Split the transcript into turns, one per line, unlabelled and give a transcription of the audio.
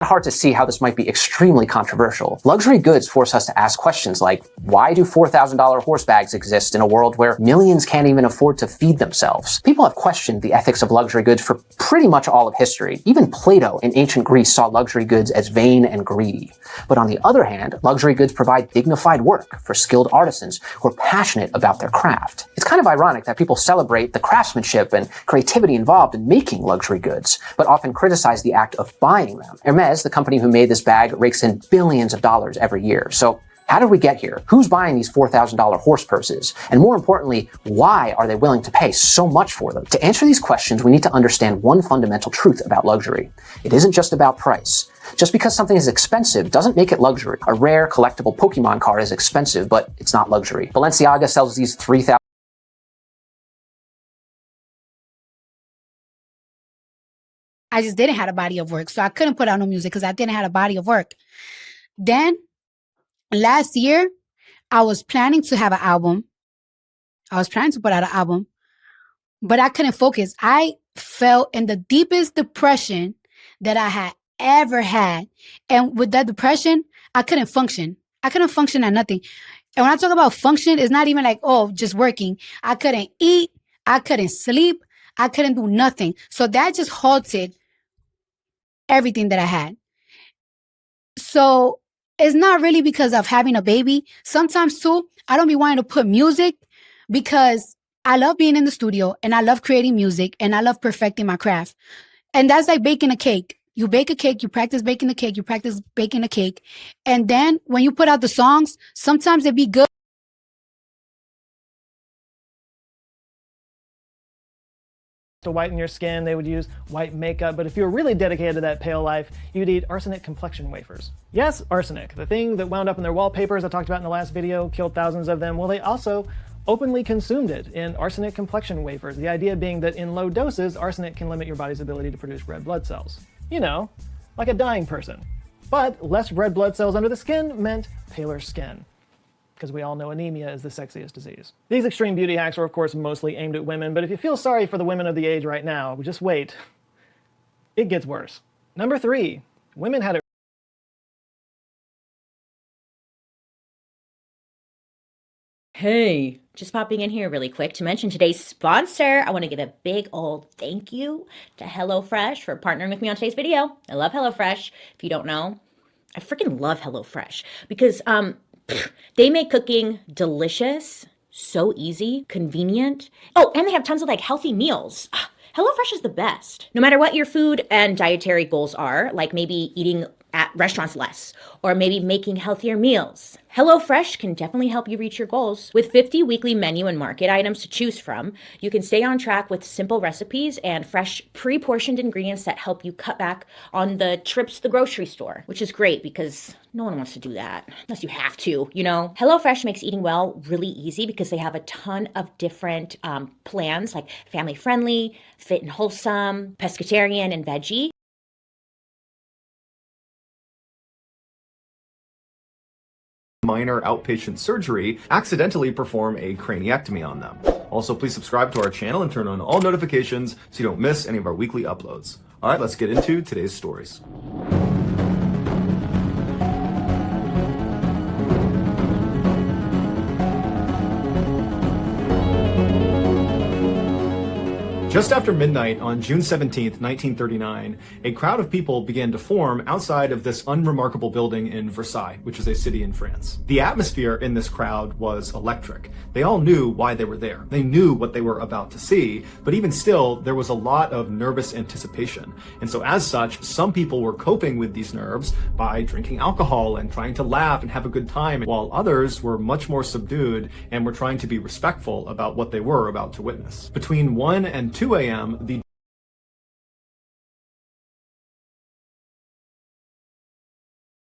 Hard to see how this might be extremely controversial. Luxury goods force us to ask questions like, why do $4,000 horse bags exist in a world where millions can't even afford to feed themselves? People have questioned the ethics of luxury goods for pretty much all of history. Even Plato in ancient Greece saw luxury goods as vain and greedy. But on the other hand, luxury goods provide dignified work for skilled artisans who are passionate about their craft. It's kind of ironic that people celebrate the craftsmanship and creativity involved in making luxury goods, but often criticize the act of buying them. Hermes, the company who made this bag, rakes in billions of dollars every year. So how did we get here? Who's buying these $4,000 horse purses? And more importantly, why are they willing to pay so much for them? To answer these questions, we need to understand one fundamental truth about luxury. It isn't just about price. Just because something is expensive doesn't make it luxury. A rare collectible Pokemon card is expensive, but it's not luxury. Balenciaga sells these $3,000
I just didn't have a body of work. So I couldn't put out no music because I didn't have a body of work. Then last year, I was planning to have an album. I was trying to put out an album, but I couldn't focus. I fell in the deepest depression that I had ever had. And with that depression, I couldn't function. I couldn't function at nothing. And when I talk about function, it's not even like, oh, just working. I couldn't eat. I couldn't sleep. I couldn't do nothing. So that just halted everything that I had. So it's not really because of having a baby. Sometimes too, I don't be wanting to put music because I love being in the studio and I love creating music and I love perfecting my craft. And that's like baking a cake. You bake a cake, you practice baking the cake, you practice baking a cake. And then when you put out the songs, sometimes it be good.
To whiten your skin, they would use white makeup, but if you were really dedicated to that pale life, you'd eat arsenic complexion wafers. Yes, arsenic, the thing that wound up in their wallpapers I talked about in the last video, killed thousands of them. Well, they also openly consumed it in arsenic complexion wafers, the idea being that in low doses, arsenic can limit your body's ability to produce red blood cells. You know, like a dying person. But less red blood cells under the skin meant paler skin, because we all know anemia is the sexiest disease. These extreme beauty hacks are of course mostly aimed at women, but if you feel sorry for the women of the age right now, just wait. It gets worse. Number 3, women had it.
Hey, just popping in here really quick to mention today's sponsor. I want to give a big old thank you to HelloFresh for partnering with me on today's video. I love HelloFresh. If you don't know, I freaking love HelloFresh because they make cooking delicious, so easy, convenient. Oh, and they have tons of like healthy meals. HelloFresh is the best. No matter what your food and dietary goals are, like maybe eating at restaurants less, or maybe making healthier meals, HelloFresh can definitely help you reach your goals. With 50 weekly menu and market items to choose from, you can stay on track with simple recipes and fresh, pre-portioned ingredients that help you cut back on the trips to the grocery store, which is great because no one wants to do that unless you have to, you know? HelloFresh makes eating well really easy because they have a ton of different plans like family-friendly, fit and wholesome, pescatarian, and veggie.
Minor outpatient surgery, accidentally perform a craniectomy on them. Also, please subscribe to our channel and turn on all notifications so you don't miss any of our weekly uploads. All right, let's get into today's stories. Just after midnight on June 17th, 1939, a crowd of people began to form outside of this unremarkable building in Versailles, which is a city in France. The atmosphere in this crowd was electric. They all knew why they were there. They knew what they were about to see, but even still, there was a lot of nervous anticipation. And so as such, some people were coping with these nerves by drinking alcohol and trying to laugh and have a good time, while others were much more subdued and were trying to be respectful about what they were about to witness. Between 1 and 2 a.m., the